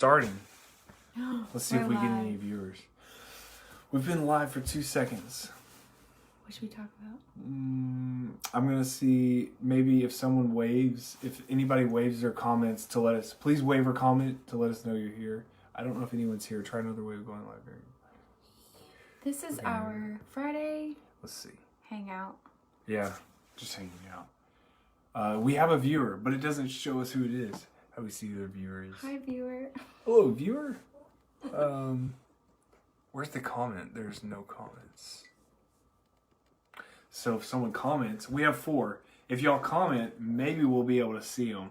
starting. Let's see if we We're get live. any viewers. We've been live for 2 seconds. What should we talk about? I'm going to see maybe if someone waves, if anybody waves their comments to let us, please wave or comment to let us know you're here. I don't know if anyone's here. Try another way of going live. This is our Friday Let's see. Hangout. Yeah, just hanging out. We have a viewer, but it doesn't show us who it is. How we see their viewers. Hi, viewer. Hello, viewer. Where's the comment? There's no comments. So if someone comments, we have 4. If y'all comment, maybe we'll be able to see them.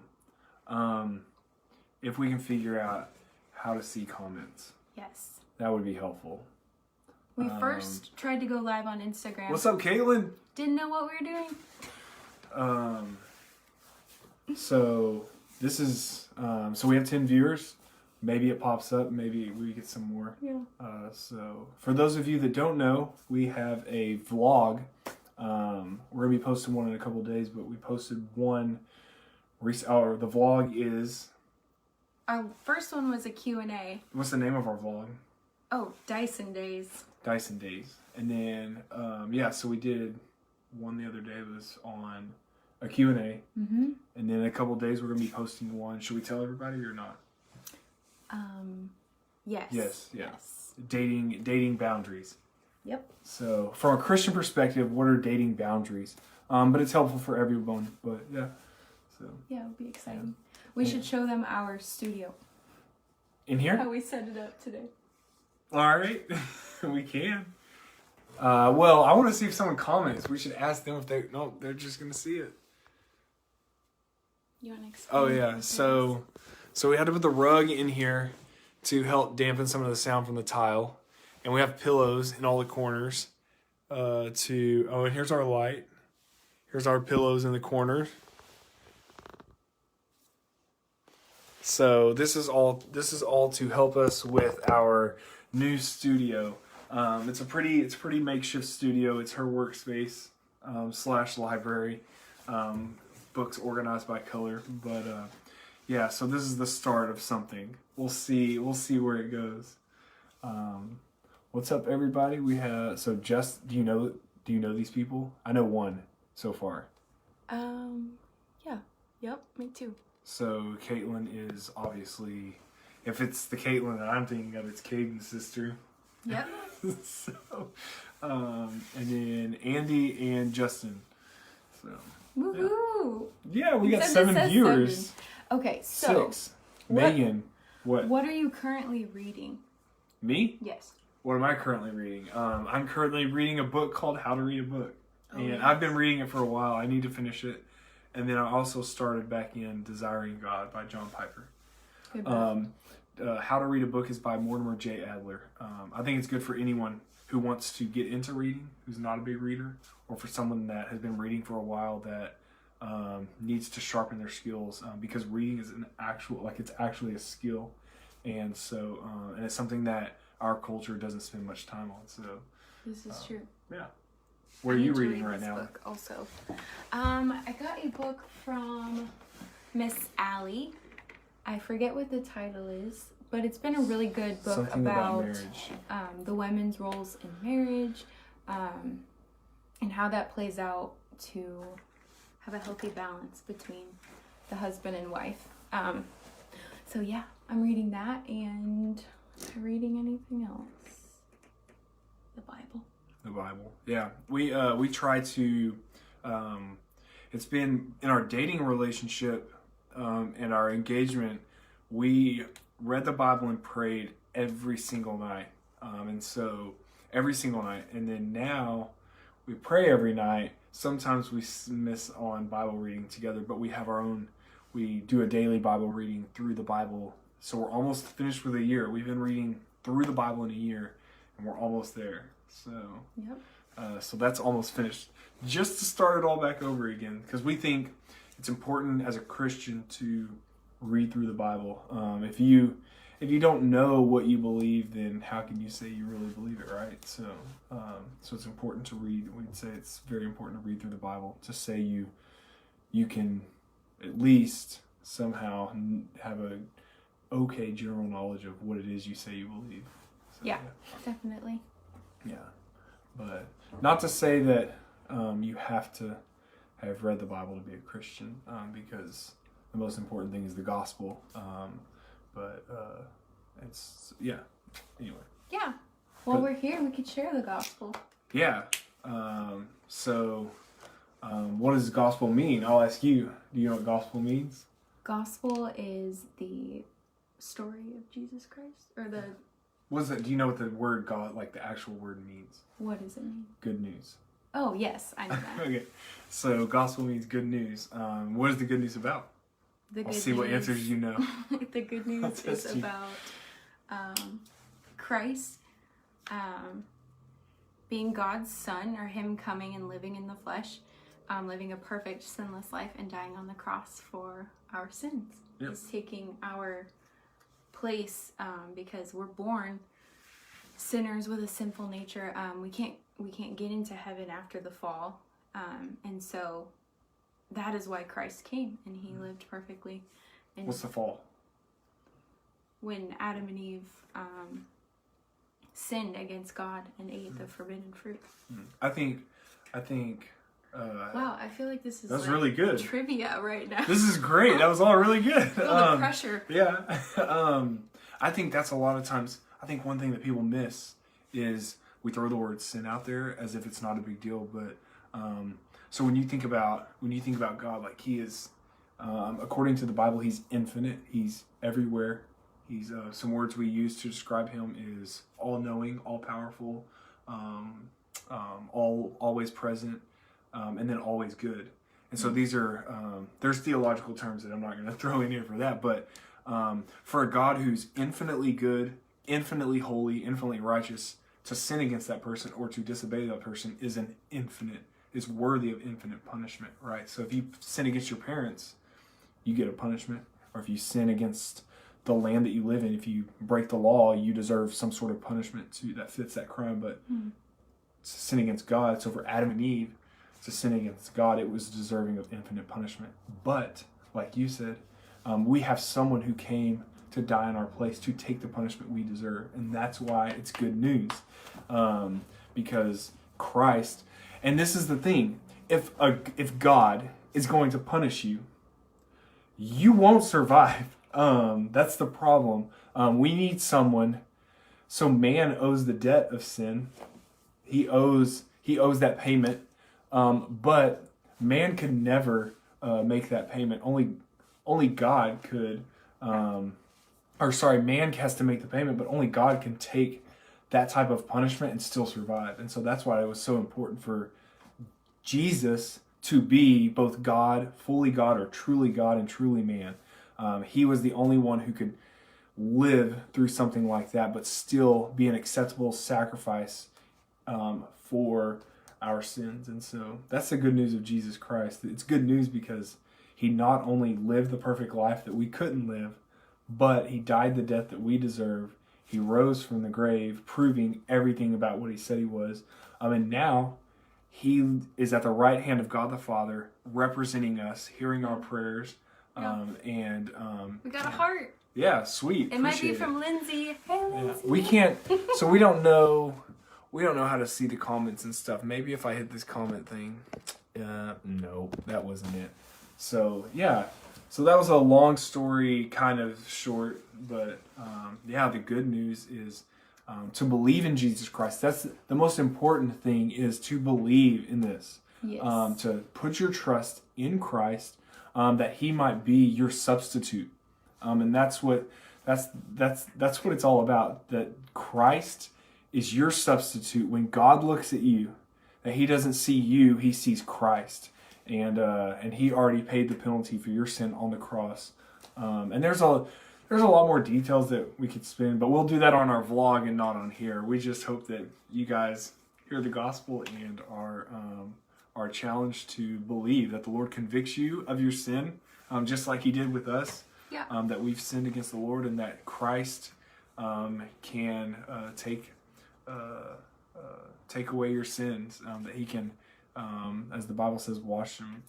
If we can figure out how to see comments. Yes. That would be helpful. We first tried to go live on Instagram. What's up, Caitlin? Didn't know what we were doing. So this is, so we have 10 viewers. Maybe it pops up. Maybe we get some more. Yeah. So for those of you that don't know, we have a vlog. We're going to be posting one in a couple of days, but we posted one. The vlog is... Our first one was a Q&A. What's the name of our vlog? Oh, Dyson Days. Dyson Days. And then, so we did one the other day. It was on a Q&A. Mm-hmm. And then in a couple of days, we're going to be posting one. Should we tell everybody or not? Yes. Yes. Dating boundaries. Yep. So, from a Christian perspective, what are dating boundaries? But it's helpful for everyone. But yeah, so Yeah, it would be exciting. We should show them our studio. in here, How we set it up today. all right, we can. Well, I want to see if someone comments. We should ask them if they're just gonna see it. You want to explain? Oh yeah, what so we had to put the rug in here to help dampen some of the sound from the tile, and we have pillows in all the corners. And here's our light. Here's our pillows in the corners. So this is all to help us with our new studio. It's a pretty makeshift studio. It's her workspace / library. Books organized by color, but yeah. So this is the start of something. We'll see where it goes. What's up, everybody? We have do you know these people? I know one so far. Yeah. Yep. Me too. So Caitlin is obviously, if it's the Caitlin that I'm thinking of, it's Caden's sister. Yep. So, and then Andy and Justin. So. Woohoo! Yeah, we got Except it 7 says viewers. 7. Okay, so 6. Megan, what? What are you currently reading? Me? Yes. What am I currently reading? I'm currently reading a book called How to Read a Book. And yes. I've been reading it for a while. I need to finish it. And then I also started back in Desiring God by John Piper. Good book. How to Read a Book is by Mortimer J. Adler. I think it's good for anyone who wants to get into reading, who's not a big reader, or for someone that has been reading for a while that needs to sharpen their skills, because reading is it's actually a skill, and so and it's something that our culture doesn't spend much time on. So This is true. yeah. What are you reading right now? Book also. I got a book from Miss Allie. I forget what the title is, but it's been a really good book Something about marriage. The women's roles in marriage, and how that plays out to have a healthy balance between the husband and wife. So yeah, I'm reading that, and am I reading anything else? The Bible. The Bible. Yeah. We try to, it's been in our dating relationship, and our engagement, we read the Bible and prayed every single night. And so every single night. And then now we pray every night. Sometimes we miss on Bible reading together, but we have our own, we do a daily Bible reading through the Bible. So we're almost finished with a year. We've been reading through the Bible in a year, and we're almost there. So, Yep. So that's almost finished. Just to start it all back over again, because we think it's important as a Christian to read through the Bible. If you don't know what you believe, then how can you say you really believe it, right? So, so it's important to read. We'd say it's very important to read through the Bible to say you can at least somehow have okay general knowledge of what it is you say you believe. So, Yeah, definitely. Yeah. But not to say that you have to have read the Bible to be a Christian, because the most important thing is the gospel. But it's, yeah. Anyway. Yeah. While we're here, we could share the gospel. Yeah. What does gospel mean? I'll ask you. Do you know what gospel means? Gospel is the story of Jesus Christ, or the... What's that? Do you know what the word God, like the actual word, means? What does it mean? Good news. Oh, yes, I know that. Okay. So gospel means good news. What is the good news about? I'll see what answers you know. The good news is about Christ being God's son, or him coming and living in the flesh, living a perfect, sinless life, and dying on the cross for our sins. Yep. He's taking our place because we're born sinners with a sinful nature. We can't get into heaven after the fall, and so that is why Christ came, and he lived perfectly. And what's the fall? When Adam and Eve sinned against God and ate the forbidden fruit. I think. Wow, I feel like this is that's really good trivia right now. This is great. That was all really good. Feel the pressure. Yeah. I think that's a lot of times. I think one thing that people miss is we throw the word sin out there as if it's not a big deal. But so when you think about God, like he is, according to the Bible, he's infinite. He's everywhere. He's some words we use to describe him is all-knowing, all-powerful, always present, and then always good. And so these are there's theological terms that I'm not going to throw in here for that, but for a God who's infinitely good, infinitely holy, infinitely righteous, to sin against that person or to disobey that person is worthy of infinite punishment, right? So if you sin against your parents, you get a punishment, or if you sin against the land that you live in, if you break the law, you deserve some sort of punishment that fits that crime. But to sin against God, so for Adam and Eve, to sin against God, it was deserving of infinite punishment. But like you said, we have someone who came to die in our place to take the punishment we deserve, and that's why it's good news, because Christ. And this is the thing: if God is going to punish you, you won't survive. That's the problem. We need someone. So man owes the debt of sin. He owes that payment. But man could never make that payment. Only God could. Man has to make the payment, but only God can take that type of punishment and still survive. And so that's why it was so important for Jesus to be both God, fully God, or truly God and truly man. He was the only one who could live through something like that, but still be an acceptable sacrifice for our sins. And so that's the good news of Jesus Christ. It's good news because he not only lived the perfect life that we couldn't live, but he died the death that we deserve. He rose from the grave, proving everything about what he said he was. And now he is at the right hand of God the Father, representing us, hearing our prayers. We got a heart. Yeah, sweet. It might be from Lindsay. Hey, Lindsay. Yeah, we can't. So we don't know how to see the comments and stuff. Maybe if I hit this comment thing. No, that wasn't it. So yeah. So that was a long story, kind of short, but the good news is to believe in Jesus Christ. That's the most important thing, is to believe in this. Yes. To put your trust in Christ, that he might be your substitute. And that's what it's all about. That Christ is your substitute. When God looks at you, that he doesn't see you, he sees Christ. And he already paid the penalty for your sin on the cross. And there's a lot more details that we could spin, but we'll do that on our vlog and not on here. We just hope that you guys hear the gospel and are challenged to believe that the Lord convicts you of your sin, just like he did with us. Yeah. That we've sinned against the Lord, and that Christ can take away your sins. That he can, as the Bible says, wash them.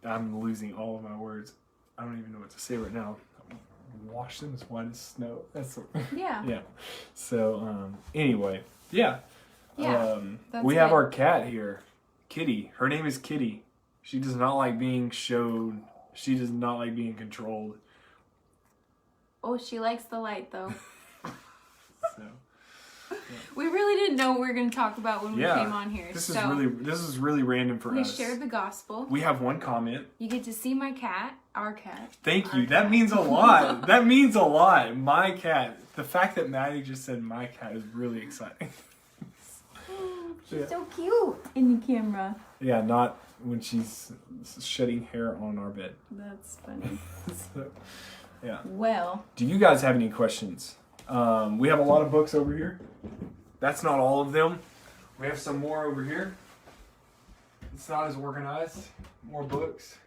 I'm losing all of my words. I don't even know what to say right now. Wash them as white as snow. That's Yeah. yeah. So anyway, yeah. Yeah. We have our cat here, Kitty. Her name is Kitty. She does not like being showed. She does not like being controlled. Oh, she likes the light though. So. We really didn't know what we were going to talk about when we came on here. This is really random for us. We shared the gospel. We have one comment. You get to see my cat, our cat. Thank you. That means a lot. That means a lot. My cat. The fact that Maddie just said my cat is really exciting. She's so cute in the camera. Yeah, not when she's shedding hair on our bed. That's funny. So, yeah. Well. Do you guys have any questions? We have a lot of books over here. That's not all of them. We have some more over here. It's not as organized. More books.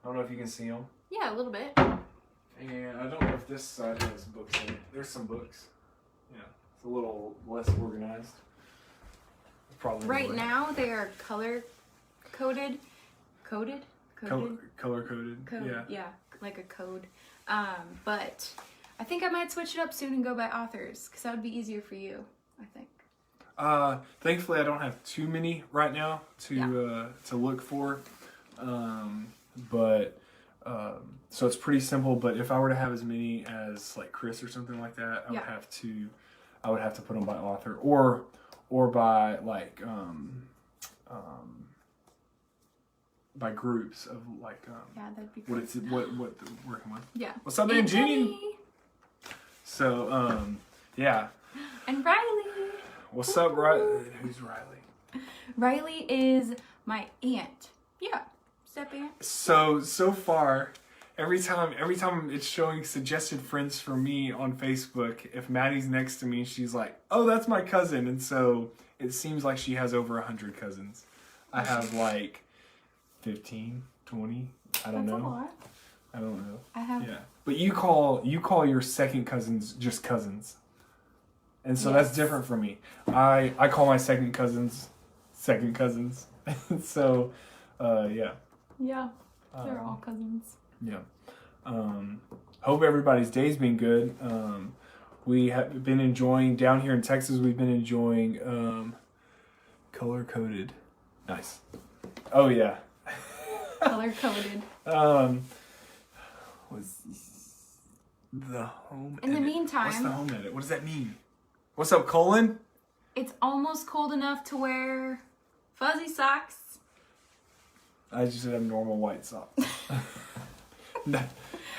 I don't know if you can see them. Yeah, a little bit. And I don't know if this side has books in it. There's some books. Yeah, it's a little less organized. It's probably right now they are color coded. Coded? Color coded. Yeah, like a code. But I think I might switch it up soon and go by authors because that would be easier for you, I think. Thankfully, I don't have too many right now to look for, but so it's pretty simple. But if I were to have as many as like Chris or something like that, I would have to put them by author or by like by groups of like yeah, that'd be what they're working with. Yeah. What's up, Aunt Jenny? So yeah. And Riley. What's up, Riley? Who's Riley? Riley is my aunt. Yeah, step aunt. So far, every time it's showing suggested friends for me on Facebook, if Maddie's next to me, she's like, "Oh, that's my cousin," and so it seems like she has over 100 cousins. I have like 15, 20. I don't know. That's a lot. I don't know. I have. Yeah, but you call your second cousins just cousins. And so that's different for me. I call my second cousins. So, yeah. Yeah, they're all cousins. Yeah. Hope everybody's day's been good. We have been enjoying, down here in Texas, we've been enjoying color-coded. Nice. Oh, yeah. Color-coded. Was the home In the meantime. What's the home edit? What does that mean? What's up, Colin? It's almost cold enough to wear fuzzy socks. I just have normal white socks.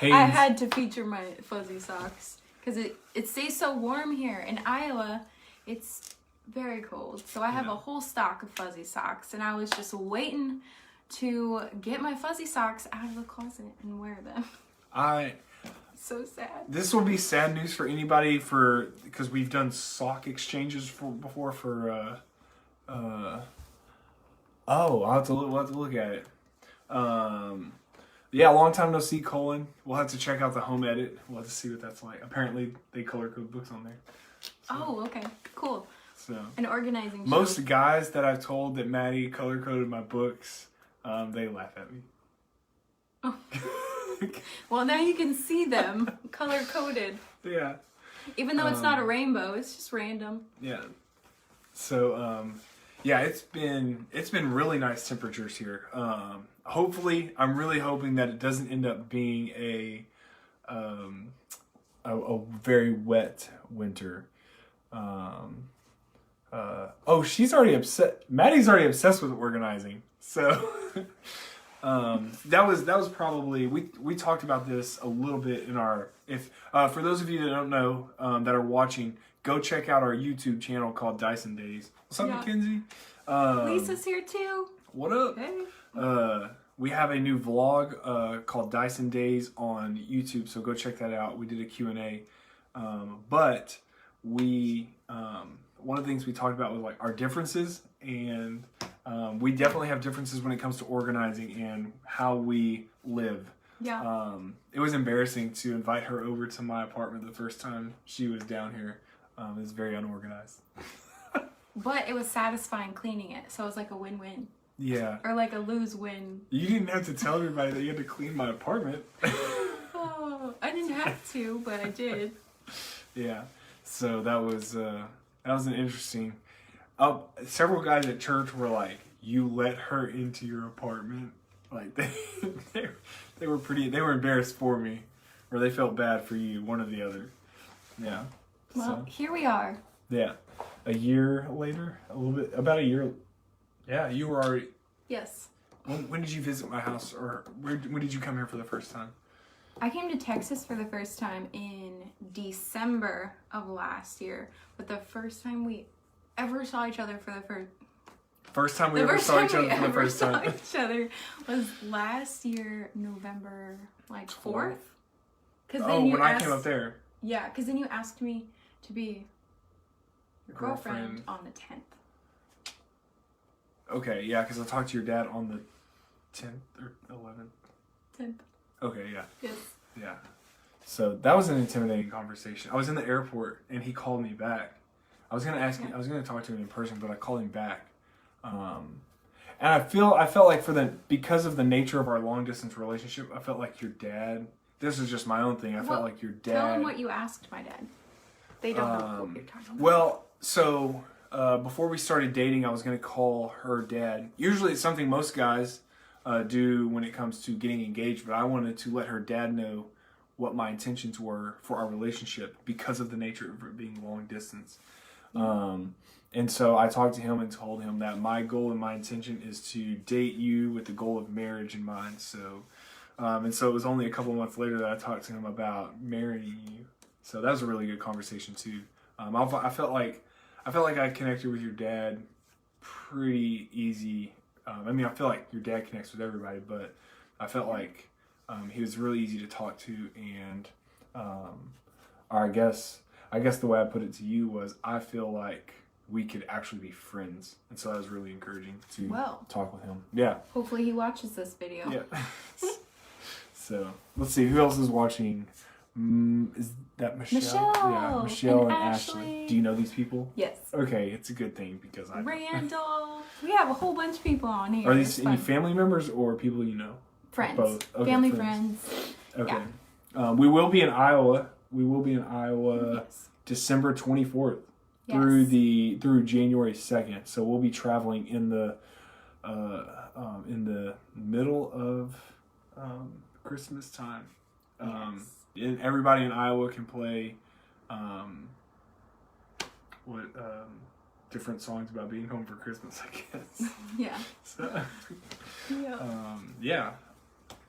I had to feature my fuzzy socks because it stays so warm here. In Iowa, it's very cold. So I have a whole stock of fuzzy socks. And I was just waiting to get my fuzzy socks out of the closet and wear them. So sad. This will be sad news for anybody because we've done sock exchanges before for we'll have to look at it. Yeah, long time no see, Colin. We'll have to check out the home edit. We'll have to see what that's like. Apparently they color code books on there. So, oh, okay. Cool. So an organizing show. Most guys that I've told that Maddie color coded my books, they laugh at me. Oh. Well, now you can see them color coded. Yeah. Even though it's not a rainbow, it's just random. Yeah. So yeah, it's been really nice temperatures here. Hopefully, I'm really hoping that it doesn't end up being a very wet winter. She's already upset. Maddie's already obsessed with organizing. So that was probably we talked about this a little bit in our for those of you that don't know that are watching, go check out our YouTube channel called Dyson Days. What's up, Mackenzie? Lisa's here too. What up? Hey. We have a new vlog called Dyson Days on YouTube, so go check that out. We did a Q&A, but we one of the things we talked about was like our differences, and we definitely have differences when it comes to organizing and how we live. Yeah. It was embarrassing to invite her over to my apartment the first time she was down here. It was very unorganized. But it was satisfying cleaning it, so it was like a win-win. Yeah. Or like a lose-win. You didn't have to tell everybody that you had to clean my apartment. Oh, I didn't have to, but I did. Yeah. So that was an interesting. Several guys at church were like, "You let her into your apartment." Like they were embarrassed for me, or they felt bad for you, one or the other. Yeah. Well, here we are. Yeah. A year later, about a year. Yeah, you were already. Yes. When did you visit my house, or when did you come here for the first time? I came to Texas for the first time in December of last year, but the first time we ever saw each other for the first time we ever saw each other for the first time. each other was last year, November 4th. When I came up there. Yeah, because then you asked me to be your girlfriend on the 10th. Okay, yeah, because I talked to your dad on the 10th or 11th. 10th. Okay, yeah. Yes. Yeah. So that was an intimidating conversation. I was in the airport and he called me back. I was gonna talk to him in person, but I called him back. And I felt like because of the nature of our long distance relationship, I felt like your dad. This is just my own thing. I felt like your dad. Tell him what you asked my dad. They don't know what you're talking about. Well, so before we started dating, I was gonna call her dad. Usually, it's something most guys do when it comes to getting engaged, but I wanted to let her dad know what my intentions were for our relationship because of the nature of it being long distance. And so I talked to him and told him that my goal and my intention is to date you with the goal of marriage in mind. So, and so it was only a couple months later that I talked to him about marrying you. So that was a really good conversation too. I felt like I connected with your dad pretty easy. I feel like your dad connects with everybody, but I felt like he was really easy to talk to, and or I guess the way I put it to you was I feel like we could actually be friends, and so that was really encouraging to talk with him. Yeah. Hopefully he watches this video. Yeah. So let's see who else is watching. Is that Michelle? Yeah, Michelle and Ashley. Do you know these people? Yes. Okay, it's a good thing because I Randall. We have a whole bunch of people on here. Are these any family members or people you know? Friends. Both. Okay, family friends. Okay. Yeah. We will be in Iowa. Yes. December 24th through January 2nd. So we'll be traveling in the middle of Christmas time. And everybody in Iowa can play different songs about being home for Christmas, I guess. Yeah. So, yeah.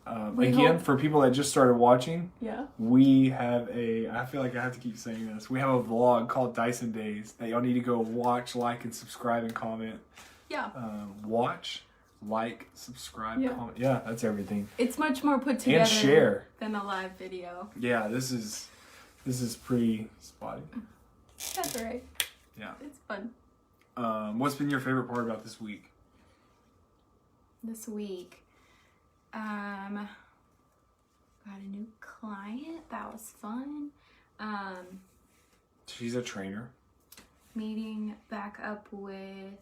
Again, for people that just started watching, we have I feel like I have to keep saying this. We have a vlog called Dyson Days that y'all need to go watch, like, and subscribe and comment. Yeah. Watch, like, subscribe, comment. Yeah, that's everything. It's much more put together and share than a live video. Yeah, this is pretty spotty. That's all right. Yeah. It's fun. What's been your favorite part about this week? Got a new client. That was fun. She's a trainer. Meeting back up with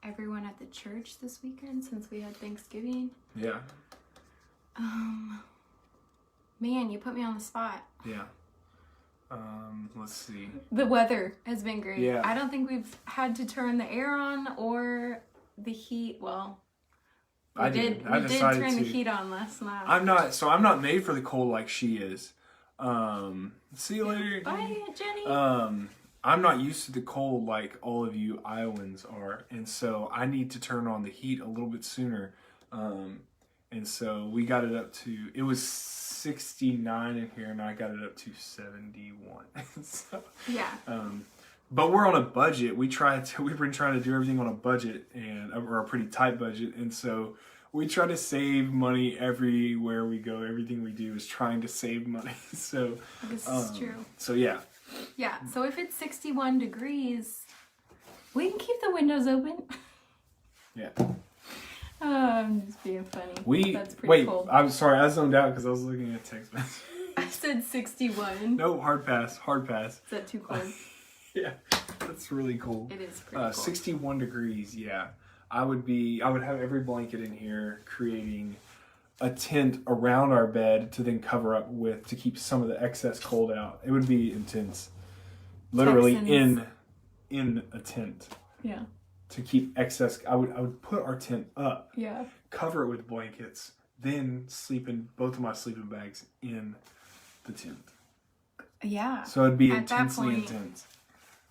everyone at the church this weekend since we had Thanksgiving. Yeah. Man, you put me on the spot. Yeah. Let's see. The weather has been great. Yeah. I don't think we've had to turn the air on or the heat. Well, we did turn the heat on last night. I'm not made for the cold like she is. See you later. Bye, Jenny. I'm not used to the cold like all of you Iowans are, and so I need to turn on the heat a little bit sooner. And so we got it up to, it was 69 in here, and I got it up to 71. So, yeah. But we're on a budget. We've been trying to do everything on a budget, or a pretty tight budget, and so we try to save money everywhere we go. Everything we do is trying to save money. So this is true. So yeah. Yeah. So if it's 61 degrees, we can keep the windows open. Yeah. I'm just being funny. That's pretty cold. I'm sorry, I zoned out because I was looking at text message. I said 61. No, hard pass. Is that too cold? Yeah, that's really cool. It is pretty cold. 61 degrees, yeah. I would have every blanket in here, creating a tent around our bed to then cover up with to keep some of the excess cold out. It would be intense. Literally Texans. in a tent. Yeah. To keep excess, I would put our tent up. Yeah. Cover it with blankets, then sleep in both of my sleeping bags in the tent. Yeah. So it'd be At that intensely point, intense.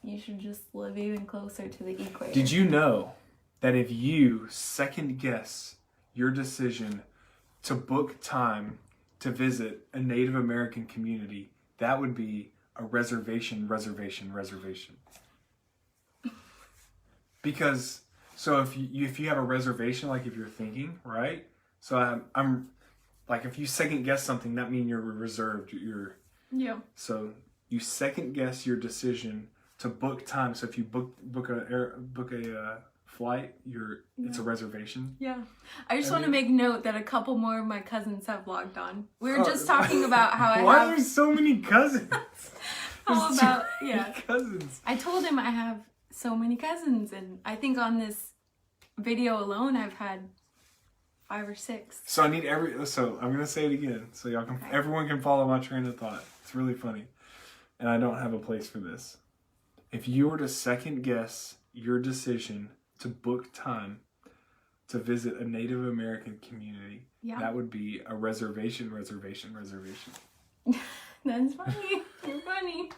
You should just live even closer to the equator. Did you know that if you second guess your decision to book time to visit a Native American community, that would be a reservation. Because, so if you have a reservation, like if you're thinking, right? So I'm like, if you second guess something, that means you're reserved. Yeah. So you second guess your decision to book time. So if you book a flight, it's a reservation. Yeah. I just want to make note that a couple more of my cousins have logged on. We were just talking about how I Why have... are there so many cousins? How about... Many cousins. I told him I have so many cousins, and I think on this video alone I've had 5 or 6. So I need so I'm gonna say it again so y'all can everyone can follow my train of thought. It's really funny. And I don't have a place for this. If you were to second guess your decision to book time to visit a Native American community, that would be a reservation. That's funny. You're funny.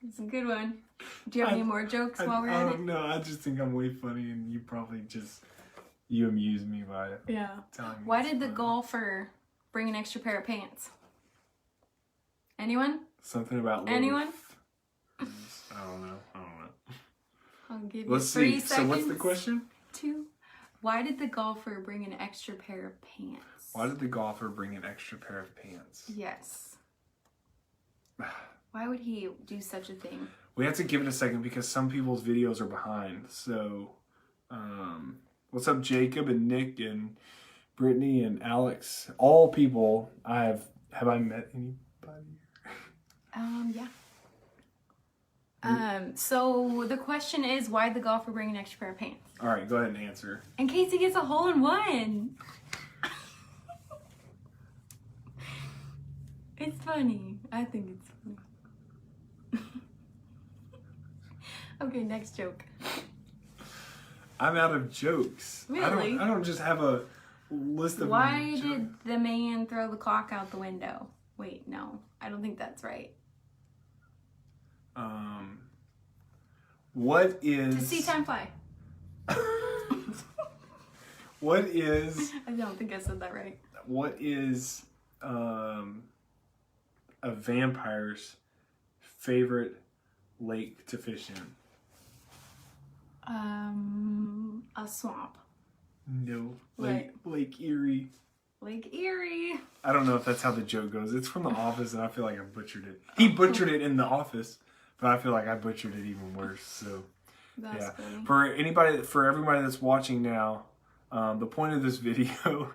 It's a good one. Do you have any more jokes while we're at it? No, I just think I'm way funny, and you probably you amuse me by it. Yeah. Telling me Why did the golfer bring an extra pair of pants? Anyone? Something about Anyone? I don't know. I'll give Let's you 3 see. seconds. So what's the question? 2. Why did the golfer bring an extra pair of pants? Why did the golfer bring an extra pair of pants? Yes. Why would he do such a thing? We have to give it a second because some people's videos are behind. So, what's up, Jacob and Nick and Brittany and Alex? All people have I met anybody? Yeah. So the question is, why did the golfer bring an extra pair of pants? All right, go ahead and answer. In case he gets a hole-in-one. It's funny. I think it's funny. Okay, next joke. I'm out of jokes. Really? I don't just have a list of Why did the man throw the clock out the window? Wait, no. I don't think that's right. What is... To see time fly. What is... I don't think I said that right. What is a vampire's favorite lake to fish in? A swamp. No. Lake Erie. Lake Erie. I don't know if that's how the joke goes. It's from The Office, and I feel like I butchered it. He butchered it in The Office, but I feel like I butchered it even worse. So, That's funny. For everybody that's watching now, the point of this video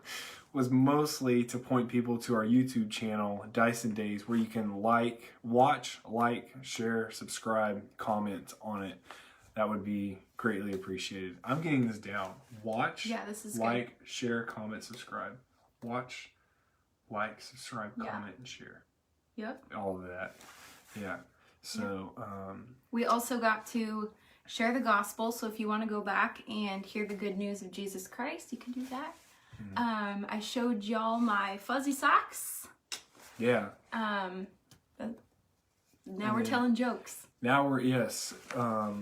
was mostly to point people to our YouTube channel, Dyson Days, where you can watch, share, subscribe, comment on it. That would be greatly appreciated. I'm getting this down. Watch, this is good. Share, comment, subscribe. Watch, subscribe, comment, and share. Yep. All of that. Yeah. So, we also got to share the gospel. So if you want to go back and hear the good news of Jesus Christ, you can do that. Mm-hmm. I showed y'all my fuzzy socks. Yeah. Now we're telling jokes. Now yes. I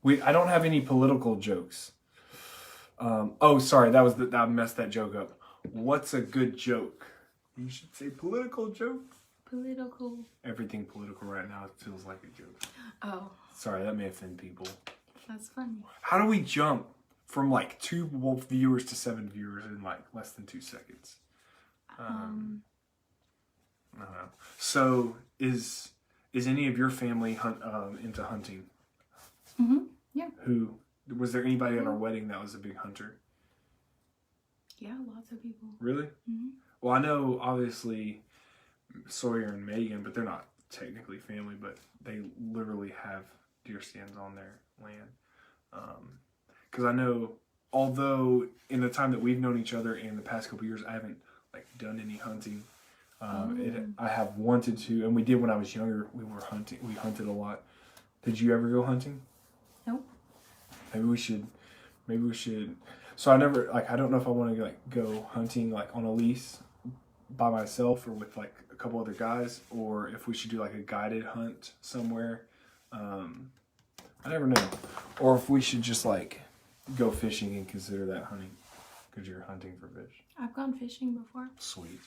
don't have any political jokes. Sorry, I messed that joke up. What's a good joke? You should say political jokes. Political. Everything political right now feels like a joke. Oh. Sorry, that may offend people. That's funny. How do we jump from 2 viewers to 7 viewers in less than 2 seconds? I don't know. So is any of your family into hunting? Mm-hmm. Yeah. Was there anybody at our wedding that was a big hunter? Yeah, lots of people. Really? Mm-hmm. Well, I know obviously Sawyer and Megan, but they're not technically family, but they literally have deer stands on their land. because I know, although in the time that we've known each other and the past couple years, I haven't like done any hunting. I have wanted to, and we did when I was younger. We were hunting. We hunted a lot. Did you ever go hunting? Nope. Maybe we should. Maybe we should. So I never like. I don't know if I want to like go hunting like on a lease by myself or with like a couple other guys, or if we should do like a guided hunt somewhere. I never know. Or if we should just like go fishing and consider that hunting because you're hunting for fish. I've gone fishing before. Sweet.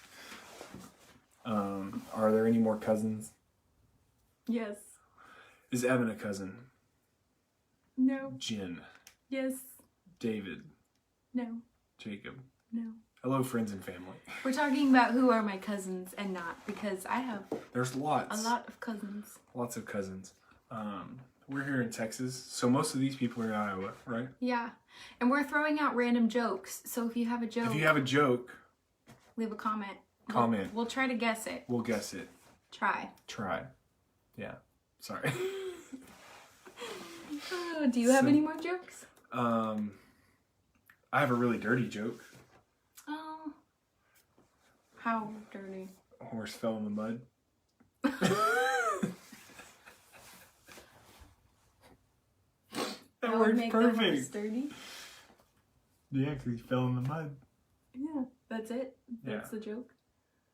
Are there any more cousins? Yes. Is Evan a cousin? No. Jen. Yes. David. No. Jacob. No. Hello, friends and family. We're talking about who are my cousins and not, because I have There's lots. a lot of cousins. Lots of cousins. We're here in Texas, so most of these people are in Iowa, right? Yeah. And we're throwing out random jokes. So if you have a joke, If you have a joke, leave a comment. comment. We'll try to guess it. We'll guess it. Try. Yeah. Sorry. Oh, do you have any more jokes? I have a really dirty joke. Oh. How dirty? A horse fell in the mud. That would works make the horse perfect. dirty. Yeah, because he fell in the mud. Yeah, that's it. That's Yeah. the joke.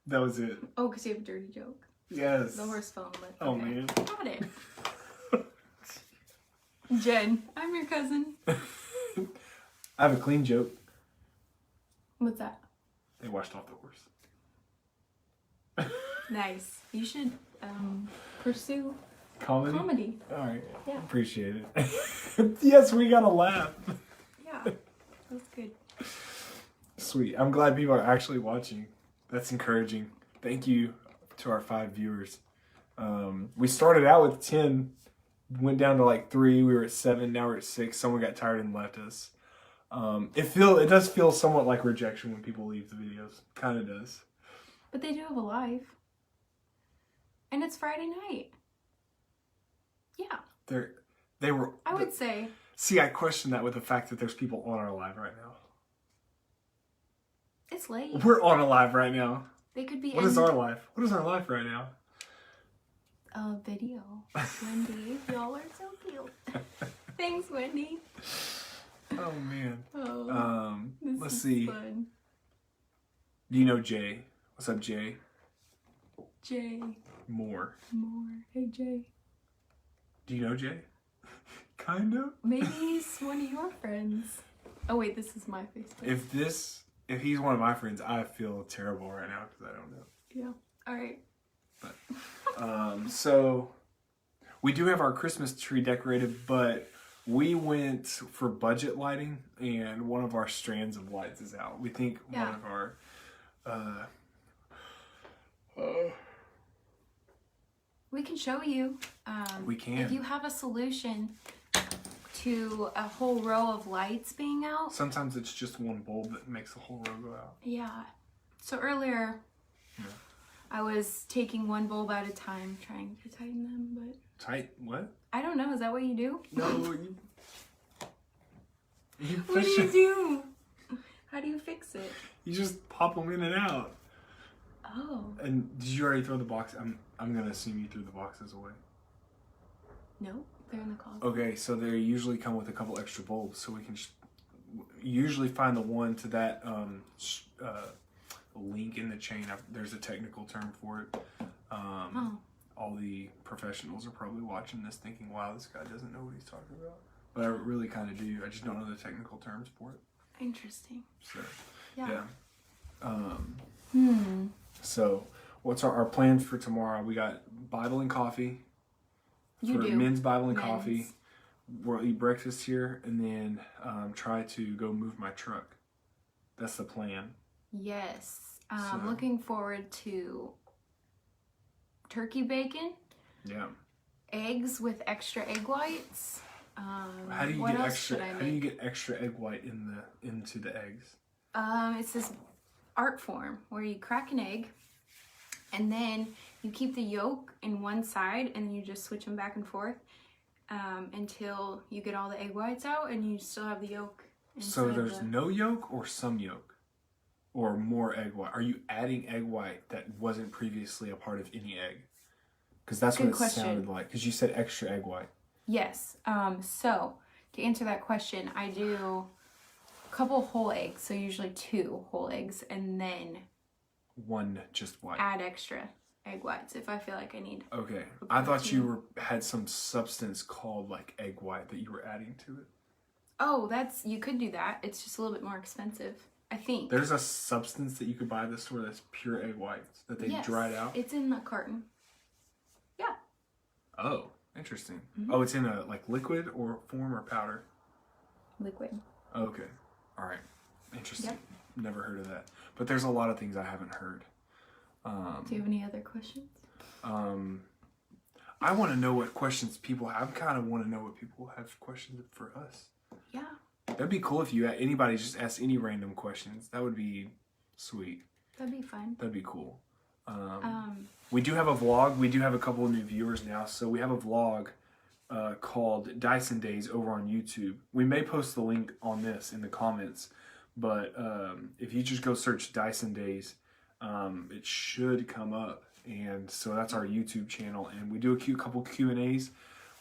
That was it. Oh, because you have a dirty joke. Yes. The horse fell in the mud. Oh, Okay. man. Got it. Jen, I'm your cousin. I have a clean joke. What's that? They washed off the horse. Nice. You should pursue Comedy? comedy. All right. Yeah. Appreciate it. Yes, we got to laugh. Yeah, that's good. Sweet. I'm glad people are actually watching. That's encouraging. Thank you to our 5 viewers. We started out with 10, went down to like 3. We were at 7. Now we're at 6. Someone got tired and left us. It does feel somewhat like rejection when people leave the videos. Kind of does. But they do have a live. And it's Friday night. Yeah, They were. I would say. See, I question that with the fact that there's people on our live right now. It's late. We're on a live right now. They could be What is our live? What is our live right now? a video. Wendy, y'all are so cute. Thanks, Wendy. Oh man. Oh, this Let's is see. fun. Do you know Jay? What's up, Jay? Jay More. Hey, Jay. Do you know Jay? Kind of. Maybe he's one of your friends. Oh wait, this is my Facebook. If he's one of my friends, I feel terrible right now because I don't know. Yeah. All right. So we do have our Christmas tree decorated, but we went for budget lighting, and one of our strands of lights is out. We think one of our we can show you. We can. If you have a solution to a whole row of lights being out. Sometimes it's just one bulb that makes the whole row go out. Yeah. So earlier, I was taking one bulb at a time, trying to tighten them, but... Tight? What? I don't know. Is that what you do? No. You What do you do? How do you fix it? You just pop them in and out. Oh. And did you already throw the box? I'm gonna assume you threw the boxes away. No, they're in the closet. Okay, so they usually come with a couple extra bulbs, so we can usually find the one to that link in the chain. There's a technical term for it. All the professionals are probably watching this thinking, wow, this guy doesn't know what he's talking about. But I really kind of do. I just don't know the technical terms for it. Interesting. So, Yeah. So, what's our plans for tomorrow? We got Bible and coffee. You do. Men's Bible and coffee. We'll eat breakfast here and then try to go move my truck. That's the plan. Yes. I'm looking forward to turkey bacon. Yeah. Eggs with extra egg whites. How do you what get else extra? should I How make? do you get extra egg white into the eggs? It's this art form where you crack an egg and then you keep the yolk in one side and you just switch them back and forth. until you get all the egg whites out and you still have the yolk. So there's no yolk or some yolk? Or more egg white? Are you adding egg white that wasn't previously a part of any egg? Because that's what it sounded like. Because you said extra egg white. Yes. So to answer that question, I do a couple whole eggs. So usually 2 whole eggs, and then 1 just white. Add extra egg whites if I feel like I need. Okay. I thought you had some substance called like egg white that you were adding to it. Oh, you could do that. It's just a little bit more expensive, I think. There's a substance that you could buy at the store that's pure egg whites that they dried out. It's in the carton. Yeah. Oh, interesting. Mm-hmm. Oh, it's in a like liquid or form or powder? Liquid. Okay. All right. Interesting. Yep. Never heard of that. But there's a lot of things I haven't heard. Do you have any other questions? I want to know what questions people have. I kind of want to know what people have questions for us. Yeah. That'd be cool if anybody just asked any random questions. That would be sweet. That'd be fun. That'd be cool. We do have a vlog. We do have a couple of new viewers now. So we have a vlog called Dyson Days over on YouTube. We may post the link on this in the comments. But if you just go search Dyson Days, it should come up. And so that's our YouTube channel. And we do a couple Q&As.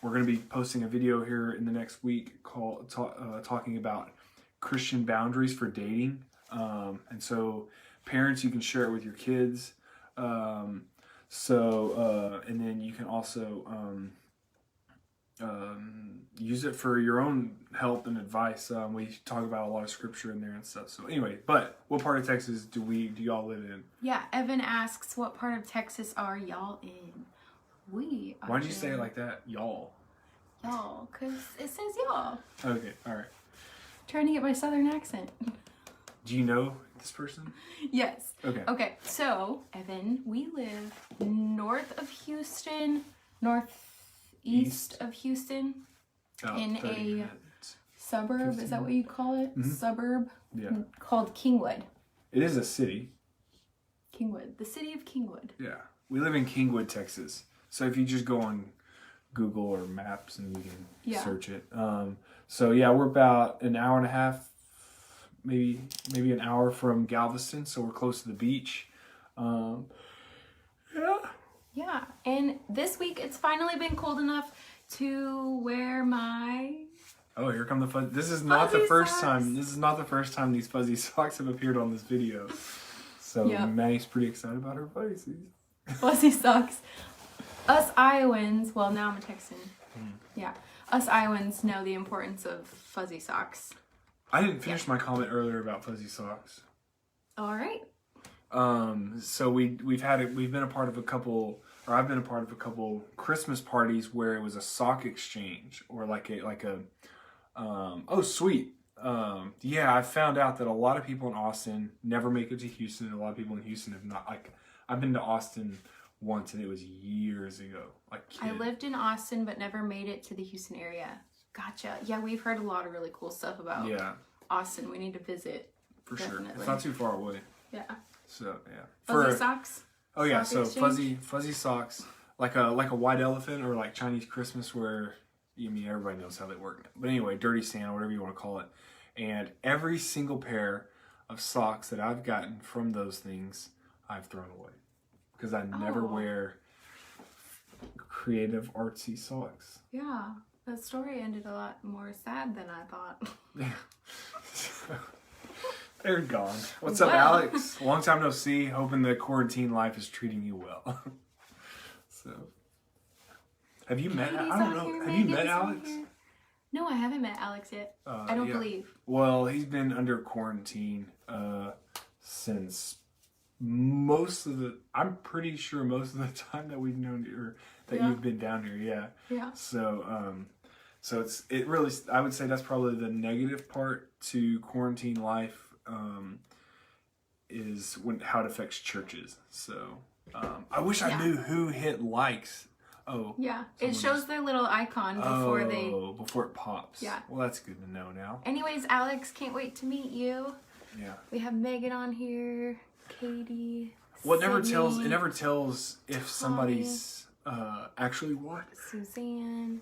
We're going to be posting a video here in the next week talking about Christian boundaries for dating. And so parents, you can share it with your kids. And then you can also use it for your own help and advice. We talk about a lot of scripture in there and stuff. So anyway, but what part of Texas do y'all live in? Yeah, Evan asks, what part of Texas are y'all in? Why'd you say it like that? Y'all. Y'all, because it says y'all. Okay, all right. Trying to get my southern accent. Do you know this person? Yes. Okay. Okay, so, Evan, we live north of Houston, northeast of Houston, in a minutes. suburb. 15. Is that what you call it? Mm-hmm. Suburb? Yeah. Called Kingwood. It is a city. Kingwood. The city of Kingwood. Yeah. We live in Kingwood, Texas. So if you just go on Google or Maps and you can search it. So yeah, we're about an hour and a half, maybe an hour from Galveston. So we're close to the beach. Yeah. Yeah. And this week it's finally been cold enough to wear my... Oh, here come the fuzzy. This is not the first socks. time. This is not the first time these fuzzy socks have appeared on this video. So Maddie's pretty excited about her fuzzies. Fuzzy socks. Us Iowans, well, now I'm a Texan. Yeah. Us Iowans know the importance of fuzzy socks. I didn't finish my comment earlier about fuzzy socks. All right. So we've been a part of a couple, or I've been a part of a couple Christmas parties where it was a sock exchange or oh sweet. Yeah, I found out that a lot of people in Austin never make it to Houston, and a lot of people in Houston have not. Like, I've been to Austin once, and it was years ago. I lived in Austin, but never made it to the Houston area. Gotcha. Yeah, we've heard a lot of really cool stuff about Austin. We need to visit. For sure. It's not too far away. Yeah. So yeah. Fuzzy socks? Oh yeah, sock so exchange? fuzzy socks. Like a white elephant or like Chinese Christmas where everybody knows how they work. But anyway, dirty Santa, whatever you want to call it. And every single pair of socks that I've gotten from those things, I've thrown away. Because I never wear creative, artsy socks. Yeah, that story ended a lot more sad than I thought. Yeah. They're gone. What's up, Alex? Long time no see. Hoping the quarantine life is treating you well. So, have you met? I don't know. Have you met Alex? No, I haven't met Alex yet. I don't believe. Well, he's been under quarantine since I'm pretty sure most of the time that we've known you, or that you've been down here. Yeah. Yeah. So, it really, I would say that's probably the negative part to quarantine life, is how it affects churches. So, I wish I knew who hit likes. Oh. Yeah. It shows their little icon before it pops. Yeah. Well, that's good to know now. Anyways, Alex, can't wait to meet you. Yeah. We have Megan on here, Katie. Well, it never tells if somebody's actually what? Suzanne.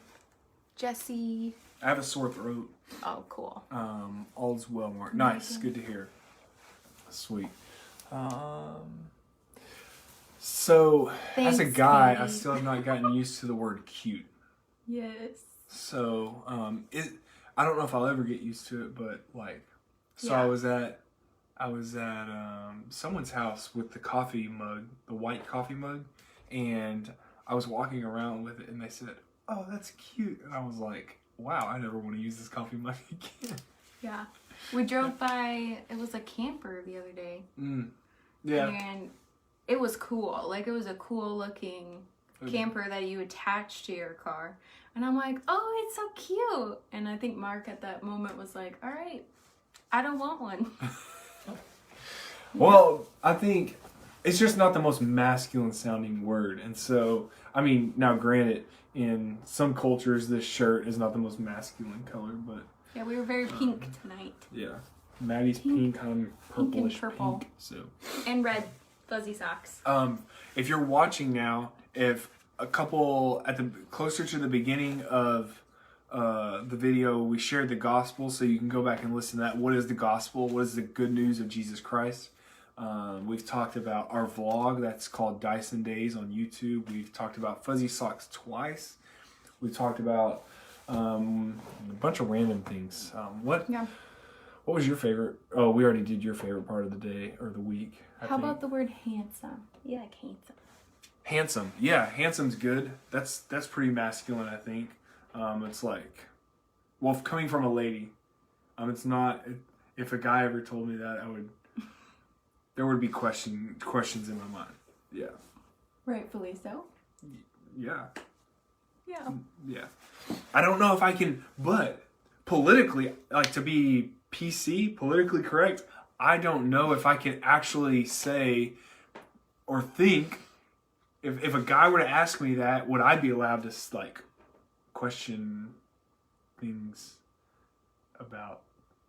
Jesse. I have a sore throat. Oh, cool. All's well, Mark. Nice. Good to hear. Sweet. So, Thanks, as a guy, I Katie. still have not gotten used to the word cute. Yes. So, I don't know if I'll ever get used to it, but like, so Yeah. I was at someone's house with the coffee mug, the white coffee mug, and I was walking around with it, and they said, "Oh, that's cute," and I was like, "Wow, I never want to use this coffee mug again." Yeah. We drove by, it was a camper the other day. Yeah. And it was cool. Like, it was a cool looking camper that you attach to your car. And I'm like, oh, it's so cute. And I think Mark at that moment was like, all right, I don't want one. Well, I think it's just not the most masculine sounding word. And so, I mean, now granted, in some cultures, this shirt is not the most masculine color, but... Yeah, we were very pink tonight. Yeah. Maddie's pink, I'm purplish purple. pink. So. And red fuzzy socks. If you're watching now, if a couple closer to the beginning of the video, we shared the gospel, so you can go back and listen to that. What is the gospel? What is the good news of Jesus Christ? We've talked about our vlog that's called Dyson Days on YouTube. We've talked about fuzzy socks twice. We've talked about a bunch of random things. What was your favorite? Oh, we already did your favorite part of the day or the week. How about the word handsome? You like handsome. Handsome? Yeah, handsome's good. That's pretty masculine, I think. It's like, well, coming from a lady, it's not. If a guy ever told me that, there would be questions in my mind. Yeah. Rightfully so. Yeah. Yeah. Yeah. I don't know if I can, but politically, like to be PC, politically correct, I don't know if I can actually say or think, if a guy were to ask me that, would I be allowed to like question things about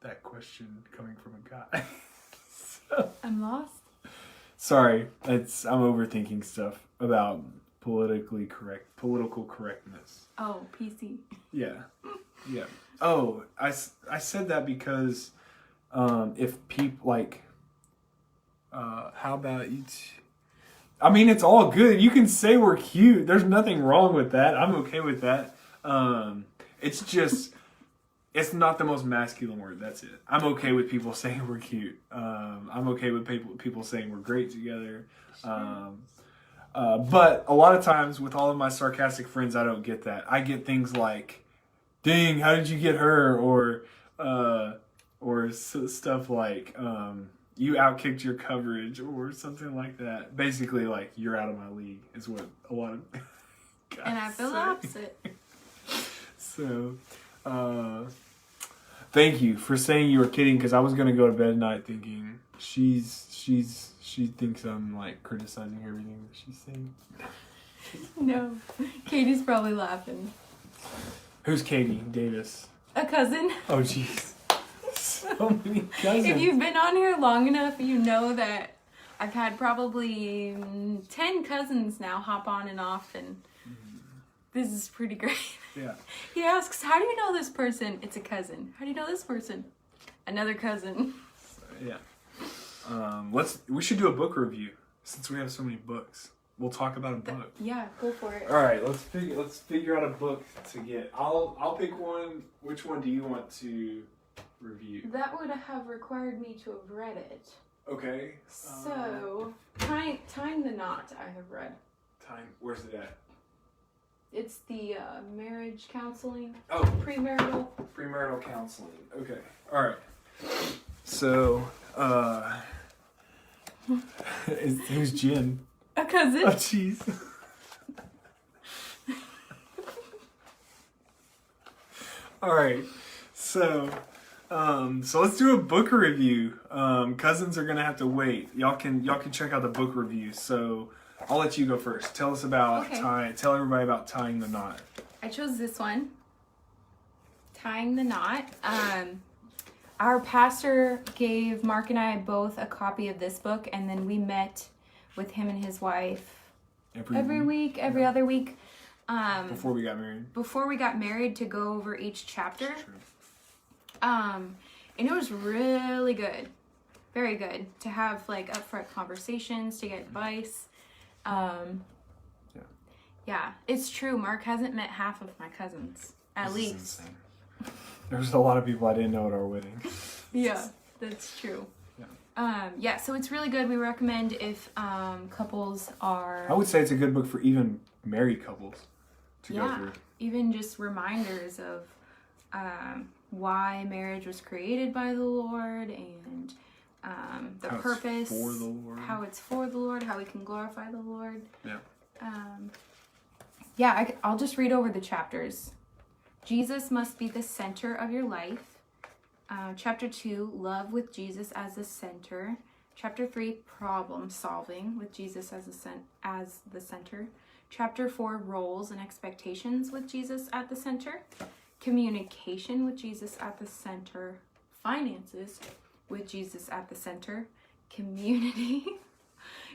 that question coming from a guy? So, I'm lost. sorry, I'm overthinking stuff about political correctness. Oh, PC. Yeah. Yeah. Oh, I said that because if people like, how about you? I mean, it's all good. You can say we're cute. There's nothing wrong with that. I'm okay with that. It's just, it's not the most masculine word. That's it. I'm okay with people saying we're cute. I'm okay with people saying we're great together. But a lot of times with all of my sarcastic friends, I don't get that. I get things like, dang, how did you get her? Or stuff like, you outkicked your coverage or something like that. Basically, like, you're out of my league is what a lot of guys And I feel say. the opposite. So, thank you for saying you were kidding, because I was going to go to bed at night thinking she thinks I'm like criticizing everything that she's saying. No. Katie's probably laughing. Who's Katie Davis? A cousin. Oh, jeez. So many cousins. If you've been on here long enough, you know that I've had probably 10 cousins now hop on and off, and this is pretty great. Yeah. He asks, how do you know this person? It's a cousin. How do you know this person? Another cousin. Yeah. We should do a book review since we have so many books. We'll talk about a book. Yeah, go for it. All right, let's figure out a book to get. I'll pick one. Which one do you want to review? That would have required me to have read it. Okay. So, Tying the Knot I have read. Where's it at? It's the marriage counseling. Oh. Premarital counseling. Okay. All right. So, who's Jen? A cousin. Oh, jeez. All right. So let's do a book review. Cousins are gonna have to wait. Y'all can check out the book review. So I'll let you go first. Tell us about tell everybody about Tying the Knot. I chose this one. Tying the Knot. Our pastor gave Mark and I both a copy of this book, and then we met with him and his wife every other week. Before we got married. Before we got married, to go over each chapter. True. And it was really good. Very good. To have like upfront conversations, to get advice. Yeah, it's true. Mark hasn't met half of my cousins. At least. There was a lot of people I didn't know at our wedding. Yeah, that's true. Yeah, so it's really good. We recommend if couples are... I would say it's a good book for even married couples to go through. Even just reminders of why marriage was created by the Lord and the how purpose. It's for the Lord. How it's for the Lord, how we can glorify the Lord. Yeah. I'll just read over the chapters. Jesus must be the center of your life. Chapter 2, love with Jesus as the center. Chapter 3, problem solving with Jesus as the center. Chapter 4, roles and expectations with Jesus at the center. Communication with Jesus at the center. Finances with Jesus at the center. Community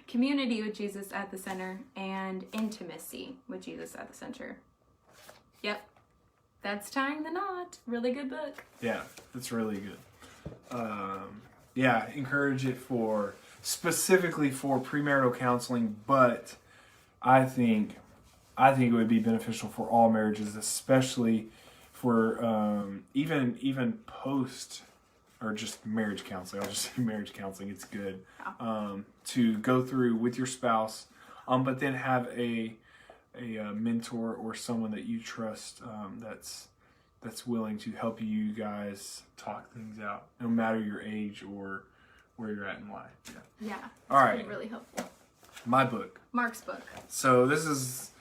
with Jesus at the center. And intimacy with Jesus at the center. Yep. That's Tying the Knot. Really good book. Yeah, it's really good. Encourage it specifically for premarital counseling, but I think it would be beneficial for all marriages, especially for even post or just marriage counseling. I'll just say marriage counseling. It's good to go through with your spouse, but then have a mentor or someone that you trust that's willing to help you guys talk things out, no matter your age or where you're at in life. Yeah. All right. Really helpful. My book. Mark's book. So this is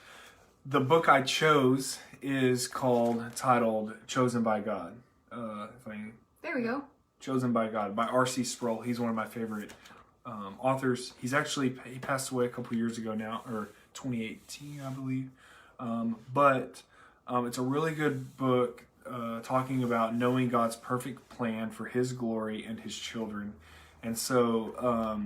the book I chose is titled Chosen by God. There we go. Chosen by God by R.C. Sproul. He's one of my favorite authors. He passed away a couple years ago now, or 2018, I believe. But it's a really good book talking about knowing God's perfect plan for His glory and His children. And so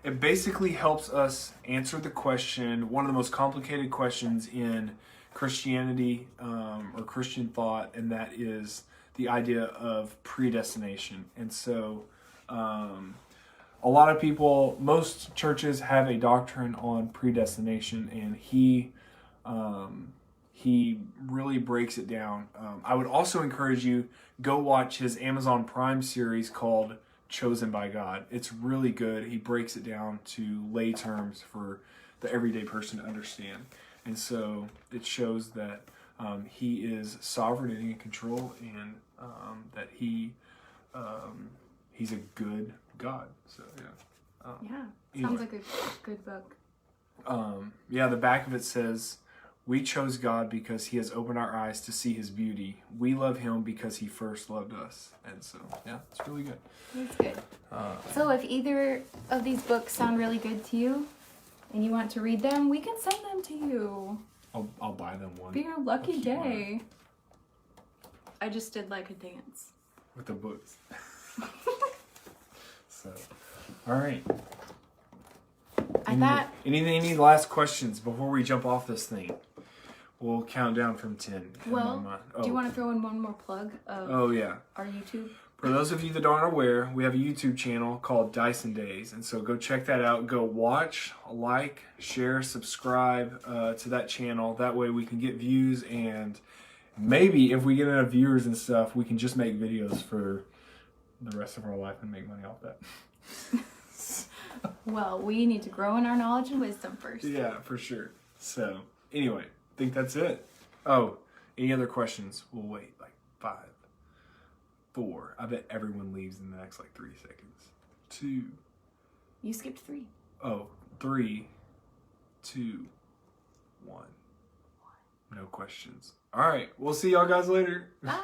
it basically helps us answer the question, one of the most complicated questions in Christianity or Christian thought, and that is the idea of predestination. And so a lot of people, most churches have a doctrine on predestination, and he really breaks it down. I would also encourage you, go watch his Amazon Prime series called Chosen by God. It's really good. He breaks it down to lay terms for the everyday person to understand. And so it shows that he is sovereign and in control, and that he's a good God. So Sounds like a good book. The back of it says, "We chose God because He has opened our eyes to see His beauty. We love Him because He first loved us." And so, it's really good. It's good. So if either of these books sound really good to you, and you want to read them, we can send them to you. I'll buy them one. Be your lucky day. I just did like a dance. With the books. So, all right. Any last questions before we jump off this thing? We'll count down from 10. Well, do you want to throw in one more plug of our YouTube? For those of you that aren't aware, we have a YouTube channel called Dyson Days. And so go check that out. Go watch, like, share, subscribe to that channel. That way we can get views, and maybe if we get enough viewers and stuff, we can just make videos for the rest of our life and make money off that. Well, we need to grow in our knowledge and wisdom first. Yeah, for sure. So, anyway, I think that's it. Oh, any other questions? We'll wait like 5, 4. I bet everyone leaves in the next 3 seconds. 2. You skipped 3. Oh, 3, 2, 1. No questions. All right, we'll see y'all guys later. Bye.